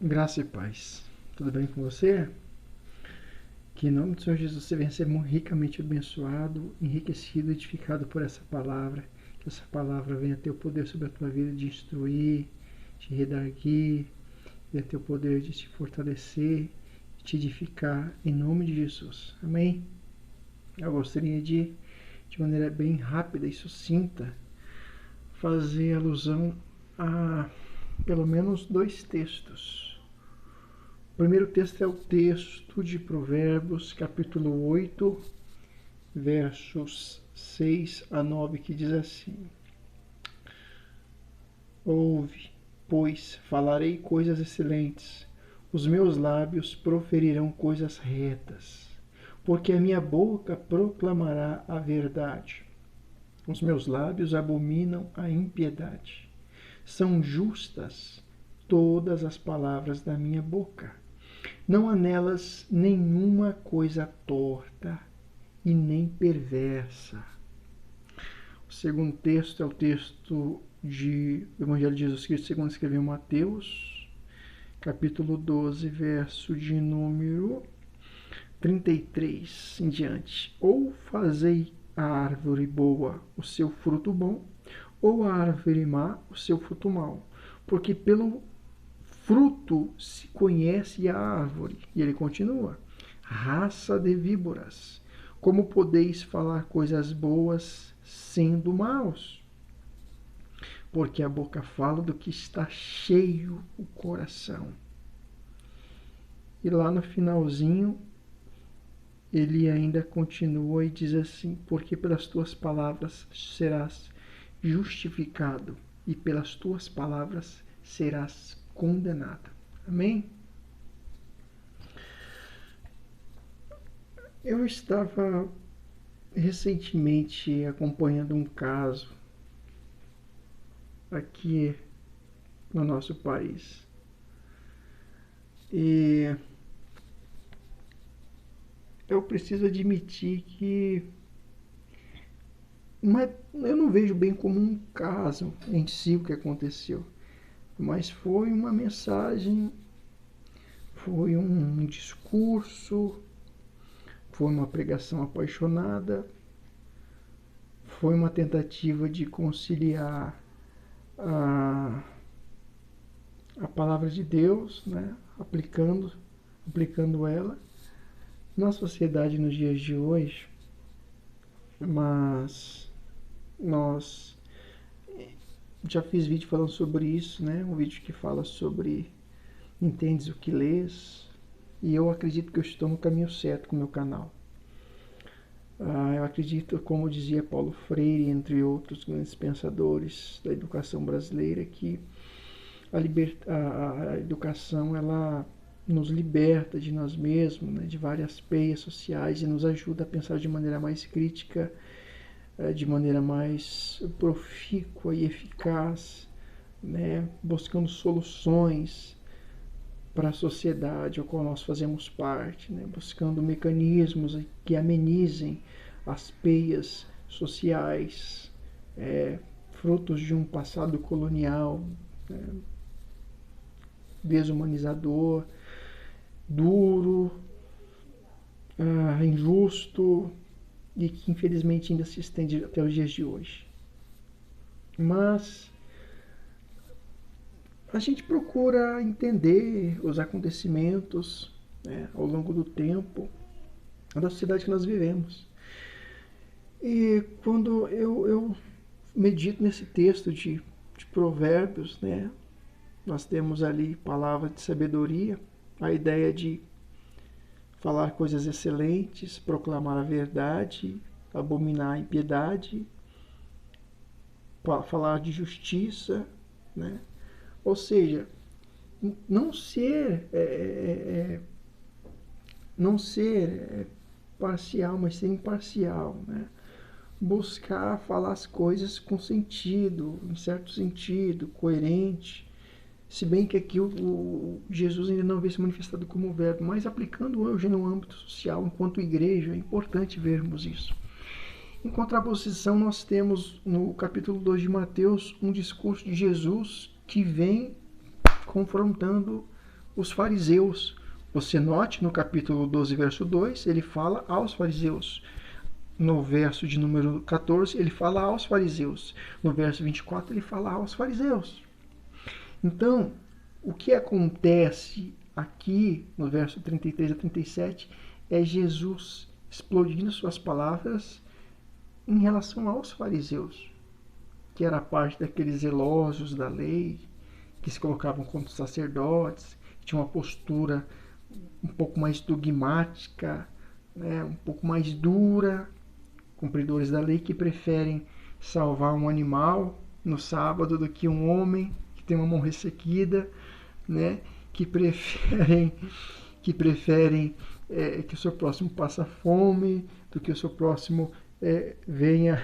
Graça e paz. Tudo bem com você? Que em nome do Senhor Jesus você venha ser ricamente abençoado, enriquecido, edificado por essa palavra. Que essa palavra venha ter o poder sobre a tua vida de instruir, de redarguir, venha ter o poder de te fortalecer, de te edificar, em nome de Jesus. Amém? Eu gostaria de maneira bem rápida e sucinta, fazer alusão a pelo menos 2 textos. O primeiro texto é o texto de Provérbios, capítulo 8, versos 6 a 9, que diz assim: Ouve, pois falarei coisas excelentes, os meus lábios proferirão coisas retas, porque a minha boca proclamará a verdade. Os meus lábios abominam a impiedade. São justas todas as palavras da minha boca. Não há nelas nenhuma coisa torta e nem perversa. O segundo texto é o texto do Evangelho de Jesus Cristo segundo escreveu Mateus, capítulo 12, verso de número 33 em diante. Ou fazei a árvore boa o seu fruto bom, ou a árvore má o seu fruto mau, porque pelo fruto se conhece a árvore. E ele continua: raça de víboras, como podeis falar coisas boas sendo maus? Porque a boca fala do que está cheio o coração. E lá no finalzinho, ele ainda continua e diz assim: porque pelas tuas palavras serás justificado, e pelas tuas palavras serás condenado. Amém? Eu estava recentemente acompanhando um caso aqui no nosso país. E eu preciso admitir que eu não vejo bem como um caso em si o que aconteceu, mas foi uma mensagem, foi um discurso, foi uma pregação apaixonada, foi uma tentativa de conciliar a palavra de Deus, né, aplicando ela na sociedade nos dias de hoje. Mas nós já fiz vídeo falando sobre isso, né? Um vídeo que fala sobre entendes o que lês, e eu acredito que eu estou no caminho certo com o meu canal. Eu acredito, como dizia Paulo Freire, entre outros grandes pensadores da educação brasileira, que a educação ela nos liberta de nós mesmos, né, de várias peias sociais, e nos ajuda a pensar de maneira mais crítica, de maneira mais profícua e eficaz, né, buscando soluções para a sociedade a qual nós fazemos parte, né, buscando mecanismos que amenizem as peias sociais, frutos de um passado colonial, desumanizador, duro, injusto, e que infelizmente ainda se estende até os dias de hoje. Mas a gente procura entender os acontecimentos, né, ao longo do tempo da sociedade que nós vivemos. E quando eu medito nesse texto de Provérbios, né, nós temos ali palavra de sabedoria, a ideia de falar coisas excelentes, proclamar a verdade, abominar a impiedade, falar de justiça, né? Ou seja, não ser parcial, mas ser imparcial, né? Buscar falar as coisas com sentido, em certo sentido, coerente. Se bem que aqui o Jesus ainda não veio se manifestado como verbo, mas aplicando hoje no âmbito social, enquanto igreja, é importante vermos isso. Em contraposição, nós temos no capítulo 2 de Mateus um discurso de Jesus que vem confrontando os fariseus. Você note no capítulo 12, verso 2, ele fala aos fariseus. No verso de número 14, ele fala aos fariseus. No verso 24, ele fala aos fariseus. Então, o que acontece aqui no verso 33 a 37 é Jesus explodindo suas palavras em relação aos fariseus, que era parte daqueles zelosos da lei, que se colocavam como sacerdotes, que tinham uma postura um pouco mais dogmática, né, um pouco mais dura, cumpridores da lei que preferem salvar um animal no sábado do que um homem que tem uma mão ressequida, né, que preferem que o seu próximo passe fome, do que o seu próximo venha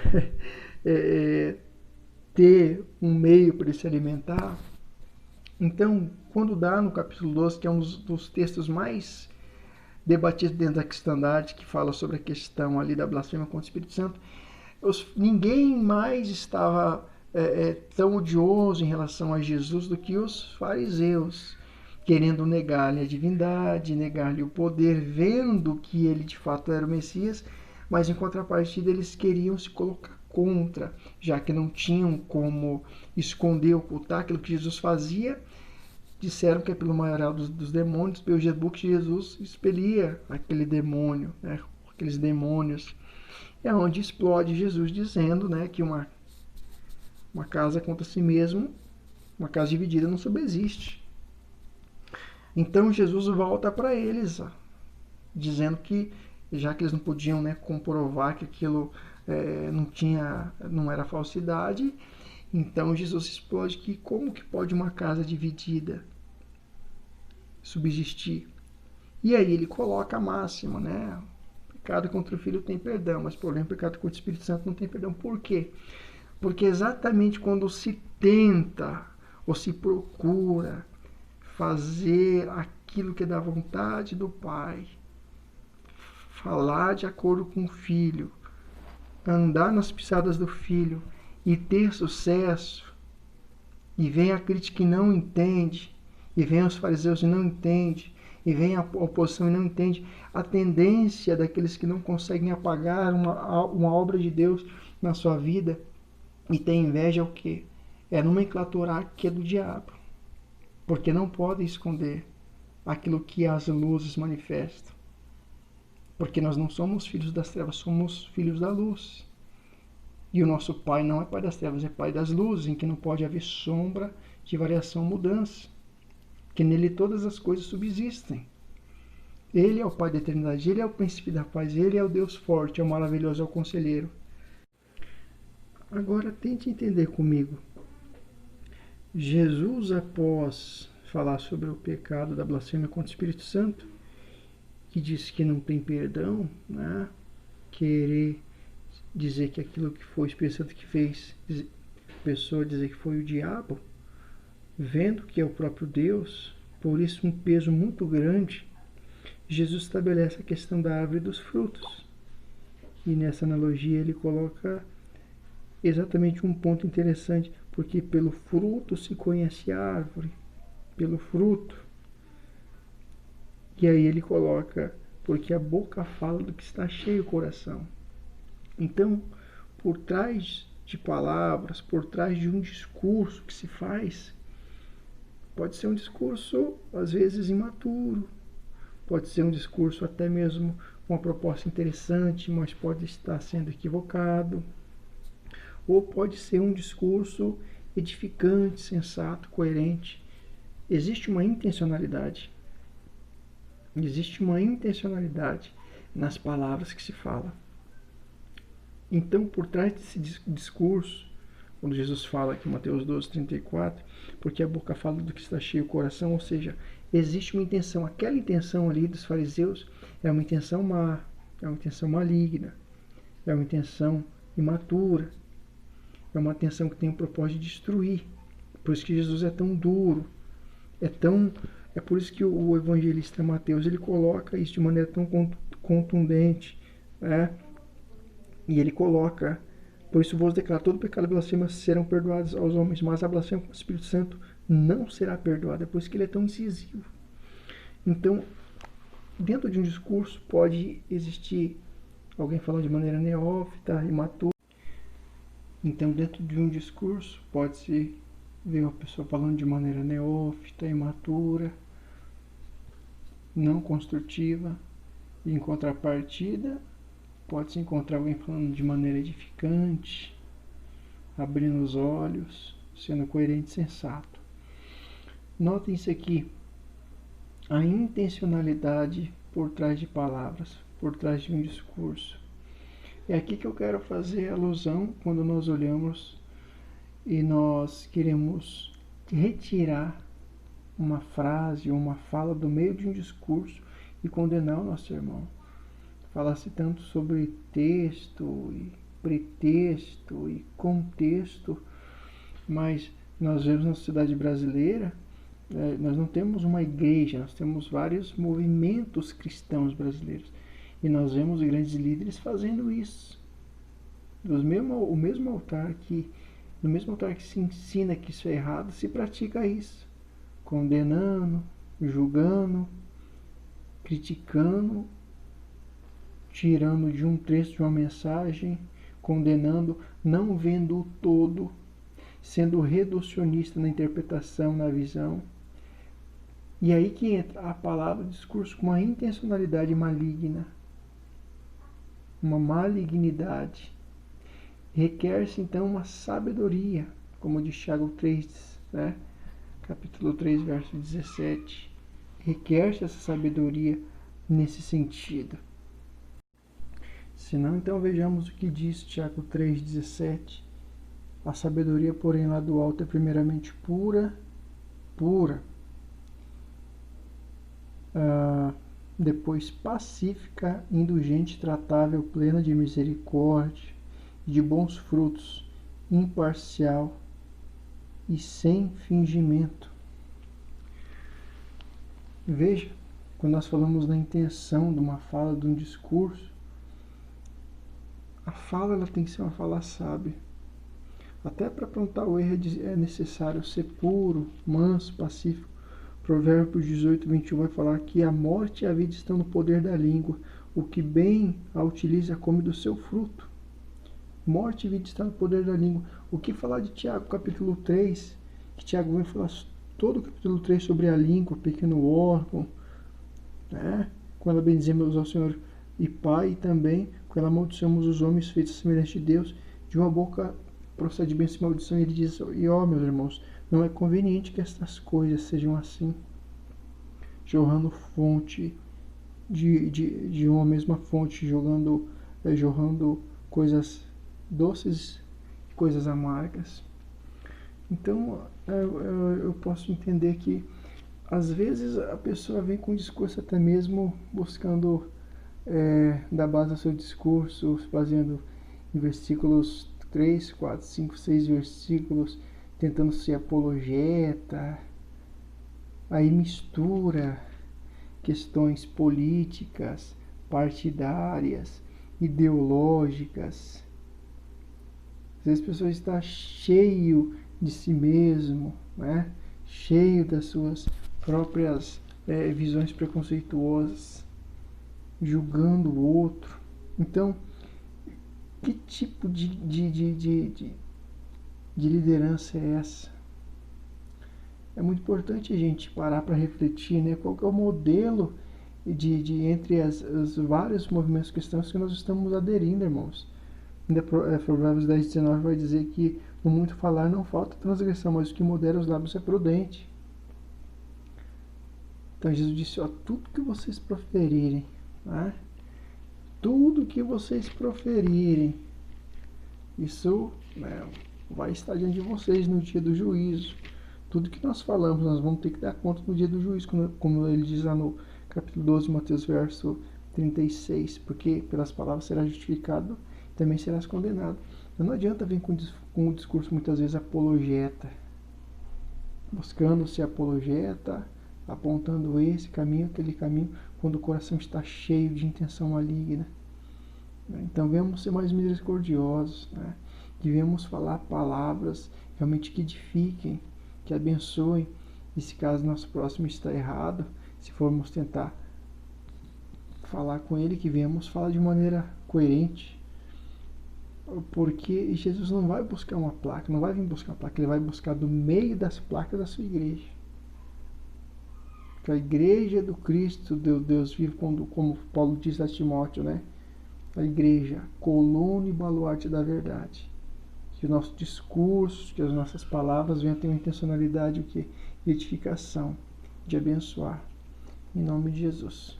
ter um meio para ele se alimentar. Então, quando dá no capítulo 12, que é um dos textos mais debatidos dentro da cristandade, que fala sobre a questão ali da blasfêmia contra o Espírito Santo, ninguém mais estava tão odioso em relação a Jesus do que os fariseus, querendo negar-lhe a divindade, negar-lhe o poder, vendo que ele de fato era o Messias, mas em contrapartida eles queriam se colocar contra, já que não tinham como esconder, ocultar aquilo que Jesus fazia. Disseram que é pelo maioral dos demônios, pelo Beelzebub, que Jesus expelia aquele demônio, né, aqueles demônios. É onde explode Jesus dizendo, né, que uma casa contra si mesmo, uma casa dividida não subsiste. Então Jesus volta para eles, dizendo que, já que eles não podiam, né, comprovar que aquilo não era falsidade, então Jesus explode que como que pode uma casa dividida subsistir? E aí ele coloca a máxima, né? Pecado contra o Filho tem perdão, mas porém pecado contra o Espírito Santo não tem perdão. Por quê? Porque exatamente quando se tenta ou se procura fazer aquilo que é da vontade do Pai, falar de acordo com o Filho, andar nas pisadas do Filho e ter sucesso, e vem a crítica e não entende, e vem os fariseus e não entende, e vem a oposição e não entende, a tendência daqueles que não conseguem apagar uma obra de Deus na sua vida e tem inveja é o quê? É nomenclaturar que é do diabo, porque não podem esconder aquilo que as luzes manifestam, porque nós não somos filhos das trevas, somos filhos da luz. E o nosso Pai não é Pai das trevas, é Pai das luzes, em que não pode haver sombra de variação ou mudança, que nele todas as coisas subsistem. Ele é o Pai da eternidade, Ele é o príncipe da paz, Ele é o Deus forte, é o maravilhoso, é o conselheiro. Agora tente entender comigo. Jesus, após falar sobre o pecado da blasfêmia contra o Espírito Santo, que diz que não tem perdão, né? Querer dizer que aquilo que foi o Espírito Santo que fez, a pessoa dizer que foi o diabo, vendo que é o próprio Deus, por isso um peso muito grande, Jesus estabelece a questão da árvore dos frutos. E nessa analogia ele coloca exatamente um ponto interessante, porque pelo fruto se conhece a árvore, pelo fruto. E aí ele coloca, porque a boca fala do que está cheio o coração. Então, por trás de palavras, por trás de um discurso que se faz, pode ser um discurso, às vezes, imaturo, pode ser um discurso até mesmo com uma proposta interessante, mas pode estar sendo equivocado, ou pode ser um discurso edificante, sensato, coerente. Existe uma intencionalidade. Existe uma intencionalidade nas palavras que se fala. Então, por trás desse discurso, quando Jesus fala aqui em Mateus 12, 34, porque a boca fala do que está cheio o coração, ou seja, existe uma intenção. Aquela intenção ali dos fariseus é uma intenção má, é uma intenção maligna, é uma intenção imatura, é uma intenção que tem o propósito de destruir. Por isso que Jesus é tão duro, é por isso que o evangelista Mateus ele coloca isso de maneira tão contundente, né? E ele coloca: por isso vos declaro, todo pecado e blasfêmia serão perdoados aos homens, mas a blasfêmia contra o Espírito Santo não será perdoada. É por isso que ele é tão incisivo. Então, dentro de um discurso pode existir alguém falando de maneira neófita, imatura. Então, dentro de um discurso pode-se ver uma pessoa falando de maneira neófita, imatura, não construtiva. E em contrapartida, pode-se encontrar alguém falando de maneira edificante, abrindo os olhos, sendo coerente e sensato. Notem isso aqui, a intencionalidade por trás de palavras, por trás de um discurso. É aqui que eu quero fazer alusão quando nós olhamos e nós queremos retirar uma frase ou uma fala do meio de um discurso e condenar o nosso irmão. Fala-se tanto sobre texto e pretexto e contexto, mas nós vemos na sociedade brasileira, nós não temos uma igreja, nós temos vários movimentos cristãos brasileiros. E nós vemos grandes líderes fazendo isso. No mesmo altar que se ensina que isso é errado, se pratica isso. Condenando, julgando, criticando, tirando de um trecho de uma mensagem, condenando, não vendo o todo, sendo reducionista na interpretação, na visão. E aí que entra a palavra discurso com uma intencionalidade maligna, uma malignidade. Requer-se então uma sabedoria, como diz Tiago 3, capítulo 3, verso 17. Requer-se essa sabedoria nesse sentido. Se não, então vejamos o que diz Tiago 3,17. A sabedoria, porém, lá do alto é primeiramente pura. Depois pacífica, indulgente, tratável, plena de misericórdia e de bons frutos, imparcial e sem fingimento. Veja, quando nós falamos na intenção de uma fala, de um discurso, a fala ela tem que ser uma fala sábia. Até para apontar o erro é necessário ser puro, manso, pacífico. Provérbios 18, 21 vai falar que a morte e a vida estão no poder da língua. O que bem a utiliza come do seu fruto. Morte e vida estão no poder da língua. O que falar de Tiago, capítulo 3? Que Tiago vai falar todo o capítulo 3 sobre a língua, pequeno órgão. Quando bendizemos ao Senhor e Pai, e também quando amaldiçoamos os homens feitos semelhantes de Deus, de uma boca procede bênção e maldição. Ele diz, meus irmãos, não é conveniente que estas coisas sejam assim, jorrando fonte de uma mesma fonte, jorrando coisas doces e coisas amargas. Então, eu posso entender que, às vezes, a pessoa vem com um discurso até mesmo buscando dar base ao seu discurso, baseando em versículos 3, 4, 5, 6 versículos, tentando ser apologeta, aí mistura questões políticas, partidárias, ideológicas. Às vezes a pessoa está cheio de si mesmo, cheio das suas próprias visões preconceituosas, julgando o outro. Então, que tipo de liderança é essa? É muito importante a gente parar para refletir, qual que é o modelo entre os vários movimentos cristãos que nós estamos aderindo, irmãos. Ainda Provérbios 10, 19 vai dizer que no muito falar não falta transgressão, mas o que modera os lábios é prudente. Então Jesus disse, tudo que vocês proferirem, tudo que vocês proferirem, isso vai estar diante de vocês no dia do juízo. Tudo que nós falamos, nós vamos ter que dar conta no dia do juízo, como ele diz lá no capítulo 12, Mateus, verso 36, porque pelas palavras serás justificado, também serás condenado. Então não adianta vir com um discurso muitas vezes apologeta, buscando ser apologeta, apontando esse caminho, aquele caminho, quando o coração está cheio de intenção maligna. Então devemos ser mais misericordiosos, devemos falar palavras realmente que edifiquem, que abençoem E se caso nosso próximo está errado, se formos tentar falar com ele, que venhamos falar de maneira coerente, porque Jesus não vai buscar uma placa, não vai vir buscar uma placa, ele vai buscar do meio das placas a sua igreja. Que a igreja do Cristo, Deus vivo, como Paulo diz a Timóteo, né? A igreja, coluna e baluarte da verdade. Que o nosso discurso, que as nossas palavras venham ter uma intencionalidade, o quê? De edificação, de abençoar. Em nome de Jesus.